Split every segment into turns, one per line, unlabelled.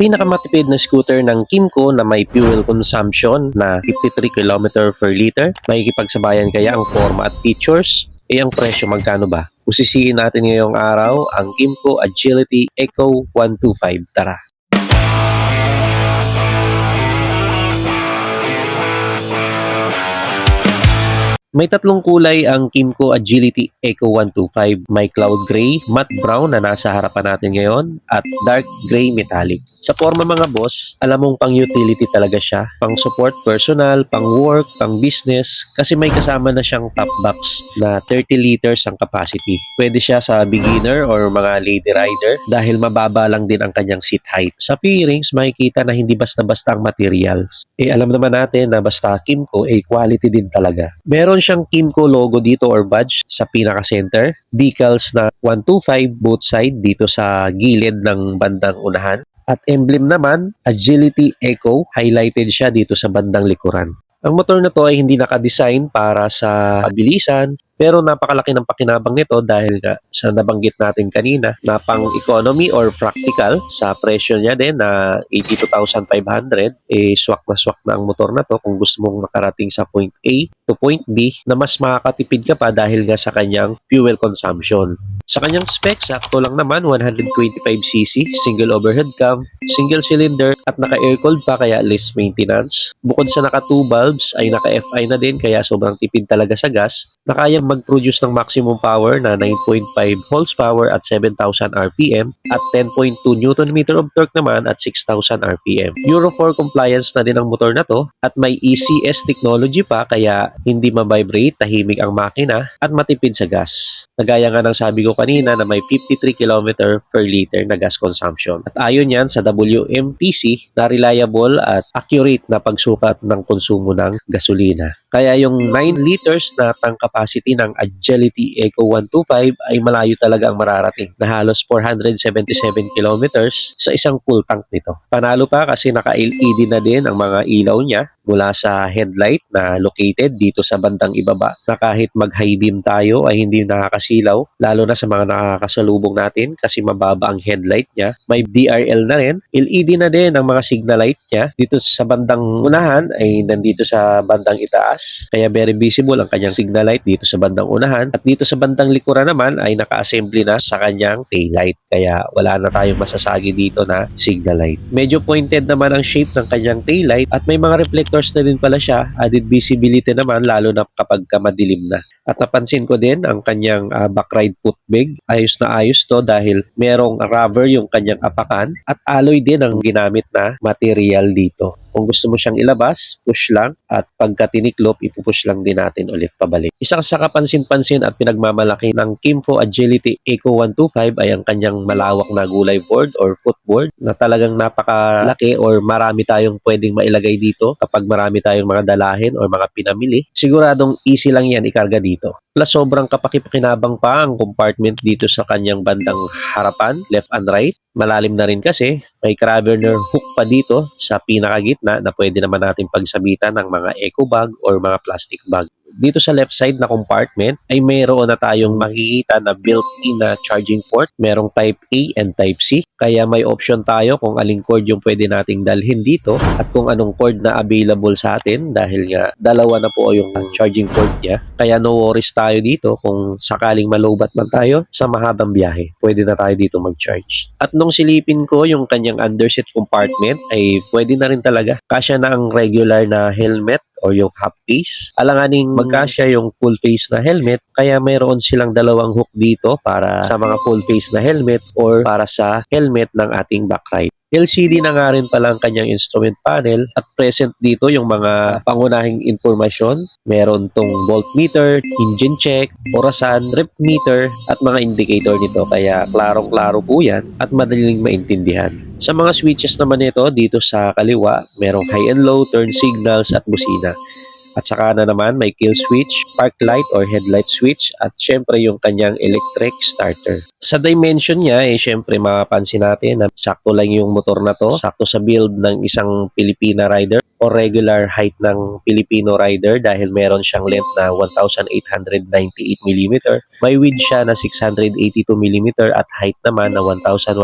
Pinakamatipid na scooter ng Kymco na may fuel consumption na 53 km per liter. Makikipagsabayan kaya ang forma at features? Ang presyo magkano ba? Usisiin natin ngayong araw ang Kymco Agility Eco 125. Tara! May tatlong kulay ang Kymco Agility Eco 125. May cloud gray, matte brown na nasa harapan natin ngayon, at dark gray metallic. Sa forma mga boss, alam mong pang utility talaga siya. Pang support personal, pang work, pang business, kasi may kasama na siyang top box na 30 liters ang capacity. Pwede siya sa beginner or mga lady rider dahil mababa lang din ang kanyang seat height. Sa fairings, makikita na hindi basta-basta ang materials. Alam naman natin na basta Kymco, quality din talaga. Meron siyang Kymco logo dito or badge sa pinaka-center. Decals na 125 both side dito sa gilid ng bandang unahan. At emblem naman, Agility Eco, highlighted siya dito sa bandang likuran. Ang motor na to ay hindi nakadesign para sa kabilisan, pero napakalaki ng pakinabang nito dahil nga sa nabanggit natin kanina na pang economy or practical sa presyo niya din na 82,500, swak na ang motor na to kung gusto mong makarating sa point A to point B na mas makakatipid ka pa dahil nga sa kanyang fuel consumption. Sa kanyang specs, sakto lang naman, 125cc, single overhead cam, single cylinder at naka-air-cooled pa kaya less maintenance. Bukod sa naka 2 bulbs ay naka-FI na din kaya sobrang tipid talaga sa gas na kayang mag-produce ng maximum power na 9.5 horsepower at 7,000 RPM at 10.2 Nm of torque naman at 6,000 RPM. Euro 4 compliance na din ang motor na to at may ECS technology pa kaya hindi ma-vibrate, tahimik ang makina at matipid sa gas. Nagaya nga ng sabi ko kanina na may 53 km per liter na gas consumption. At ayon yan sa WMTC na reliable at accurate na pagsukat ng konsumo ng gasolina. Kaya yung 9 liters na tank capacity ng Agility Eco 125 ay malayo talaga ang mararating na halos 477 kilometers sa isang full tank nito. Panalo pa kasi naka-LED na din ang mga ilaw niya mula sa headlight na located dito sa bandang ibaba na kahit mag-high beam tayo ay hindi nakakasilaw lalo na sa mga nakakasalubong natin kasi mababa ang headlight niya. May DRL na rin. LED na din ang mga signal light niya. Dito sa bandang unahan ay nandito sa bandang itaas kaya very visible ang kanyang signal light dito sa bandang unahan at dito sa bandang likuran naman ay naka-assembly na sa kanyang tail light kaya wala na tayong masasagi dito na signal light. Medyo pointed naman ang shape ng kanyang tail light at may mga reflectors na din pala siya, added visibility naman lalo na kapag madilim na. At napansin ko din ang kanyang backride footbag, ayos na ayos to dahil merong rubber yung kanyang apakan at alloy din ang ginamit na material dito. Kung gusto mo siyang ilabas, push lang at pagka tiniklop, ipupush lang din natin ulit pabalik. Isang sa kapansin-pansin at pinagmamalaki ng Kymco Agility Eco 125 ay ang kanyang malawak na gulay board or footboard na talagang napakalaki or marami tayong pwedeng mailagay dito kapag marami tayong mga dalahin or mga pinamili. Siguradong easy lang yan ikarga dito. Plus sobrang kapakipakinabang pa ang compartment dito sa kanyang bandang harapan, left and right. Malalim na rin kasi may carabiner hook pa dito sa pinakagitna na pwede naman natin pagsabitan ng mga eco bag or mga plastic bag. Dito sa left side na compartment ay mayroon na tayong makikita na built-in na charging port. Merong type A and type C. Kaya may option tayo kung aling cord yung pwede nating dalhin dito at kung anong cord na available sa atin dahil nga dalawa na po yung charging port niya. Kaya no worries tayo dito kung sakaling malobat man tayo sa mahabang biyahe. Pwede na tayo dito mag-charge. At nung silipin ko yung kanyang underseat compartment ay pwede na rin talaga. Kasya na ang regular na helmet or yung half face. Alanganing magkasya yung full face na helmet kaya mayroon silang dalawang hook dito para sa mga full face na helmet or para sa helmet ng ating backride. LCD na nga rin pala ang kanyang instrument panel at present dito yung mga pangunahing informasyon. Meron tong voltmeter, engine check, orasan, rep meter at mga indicator nito kaya klarong-klaro po yan at madaling maintindihan. Sa mga switches naman nito dito sa kaliwa, merong high and low, turn signals at busina. At saka na naman may kill switch, park light or headlight switch at syempre yung kanyang electric starter. Sa dimension niya syempre mapapansin natin na sakto lang yung motor na to, sakto sa build ng isang Filipina rider or regular height ng Filipino rider dahil meron siyang length na 1,898 mm. May width siya na 682 mm at height naman na 1,129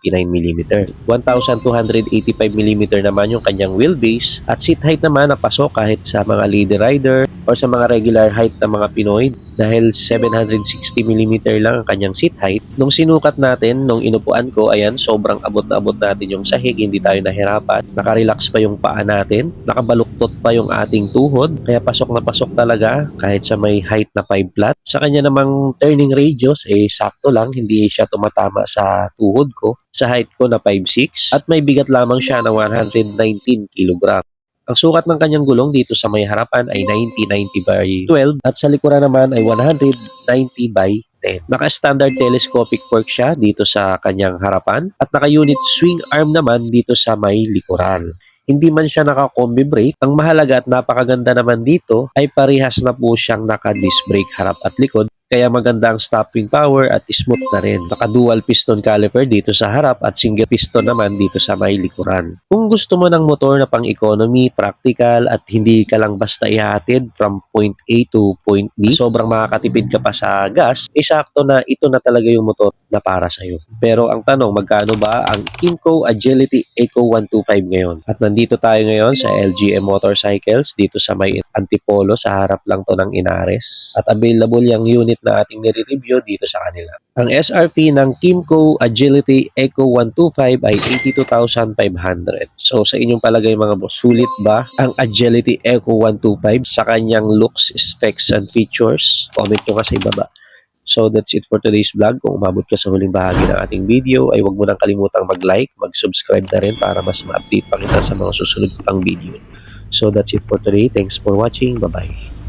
mm. 1,285 mm naman yung kanyang wheelbase at seat height naman na pasok kahit sa mga lady rider or sa mga regular height ng mga Pinoy dahil 760 mm lang ang kanyang seat height. Nung sinukat natin, nung inupuan ko, ayan, sobrang abot na abot natin yung sahig, hindi tayo nahirapan. Nakarelax pa yung paa natin, nakabaluktot pa yung ating tuhod, kaya pasok na pasok talaga kahit sa may height na 5 flat. Sa kanya namang turning radius, sakto lang, hindi siya tumatama sa tuhod ko. Sa height ko na 5'6" at may bigat lamang siya na 119 kg. Ang sukat ng kanyang gulong dito sa may harapan ay 90/90/12 at sa likuran naman ay 190/10. Naka-standard telescopic fork siya dito sa kanyang harapan at naka-unit swing arm naman dito sa may likuran. Hindi man siya naka-combi brake, ang mahalaga at napakaganda naman dito ay parehas na po siyang naka-disc brake harap at likod. Kaya maganda ang stopping power at smooth na rin. Naka-dual piston caliper dito sa harap at single piston naman dito sa may likuran. Kung gusto mo ng motor na pang-economy, practical at hindi ka lang basta ihatid from point A to point B, sobrang makakatipid ka pa sa gas, sakto na ito na talaga yung motor na para sa'yo. Pero ang tanong, magkano ba ang Kymco Agility Eco 125 ngayon? At nandito tayo ngayon sa LGM Motorcycles dito sa may Antipolo, sa harap lang to ng Inares. At available yung unit na ating nire-review dito sa kanila. Ang SRP ng Kymco Agility Eco 125 ay 82,500. So sa inyong palagay mga boss, sulit ba ang Agility Eco 125 sa kanyang looks, specs, and features? Comment nyo nga sa ibaba. So that's it for today's vlog. Kung umabot ka sa huling bahagi ng ating video, ay huwag mo nang kalimutang mag-like, mag-subscribe na rin para mas ma-update pa kita sa mga susunod pang video. So that's it for today. Thanks for watching. Bye-bye.